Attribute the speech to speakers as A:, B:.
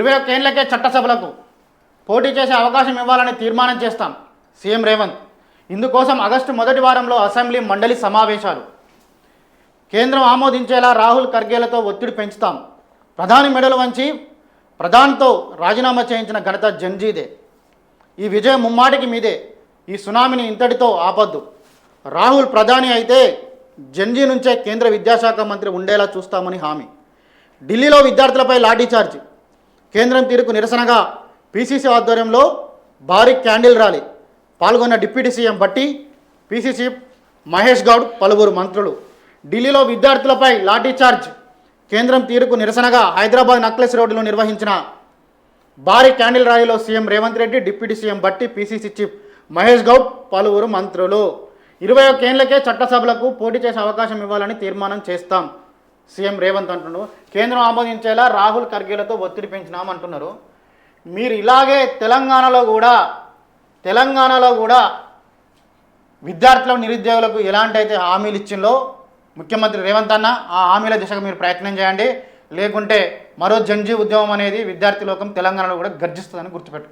A: 21 ఏళ్లకే చట్టసభలకు పోటీ చేసే అవకాశం ఇవ్వాలని తీర్మానం చేస్తాం సీఎం రేవంత్. ఇందుకోసం ఆగస్టు మొదటి వారంలో అసెంబ్లీ మండలి సమావేశాలు. కేంద్రం ఆమోదించేలా రాహుల్ ఖర్గేలతో ఒత్తిడి పెంచుతాం. ప్రధాని మెడలు వంచి ప్రధానితో రాజీనామా చేయించిన ఘనత జంజీదే. ఈ విజయం ముమ్మాటికి మీదే. ఈ సునామీని ఇంతటితో ఆపొద్దు. రాహుల్ ప్రధాని అయితే జంజీ నుంచే కేంద్ర విద్యాశాఖ మంత్రి ఉండేలా చూస్తామని హామీ. ఢిల్లీలో విద్యార్థులపై లాఠీచార్జ్. కేంద్రం తీరుకు నిరసనగా పీసీసీ ఆధ్వర్యంలో భారీ క్యాండిల్ ర్యాలీ. పాల్గొన్న deputy CM Bhatti, PCC Mahesh Goud, పలువురు మంత్రులు. ఢిల్లీలో విద్యార్థులపై లాఠీచార్జ్. కేంద్రం తీరుకు నిరసనగా హైదరాబాద్ నక్లెస్ రోడ్డులో నిర్వహించిన భారీ క్యాండిల్ ర్యాలీలో CM Revanth Reddy, deputy CM Bhatti, PCC chief Mahesh Goud, పలువురు మంత్రులు. 21 ఏళ్లకే చట్టసభలకు పోటీ చేసే అవకాశం ఇవ్వాలని తీర్మానం చేస్తాం సీఎం రేవంత్ అంటున్నారు. కేంద్రం ఆమోదించేలా రాహుల్ ఖర్గేలతో ఒత్తిడి పెంచినామంటున్నారు. మీరు ఇలాగే తెలంగాణలో కూడా విద్యార్థులకు, నిరుద్యోగులకు ఎలాంటి అయితే హామీలు ఇచ్చిందో ముఖ్యమంత్రి రేవంత్ అన్న, ఆ హామీల దిశగా మీరు ప్రయత్నం చేయండి. లేకుంటే మరో జంజీ ఉద్యమం అనేది విద్యార్థి లోకం తెలంగాణలో కూడా గర్జిస్తుందని గుర్తుపెట్టుకోవాలి.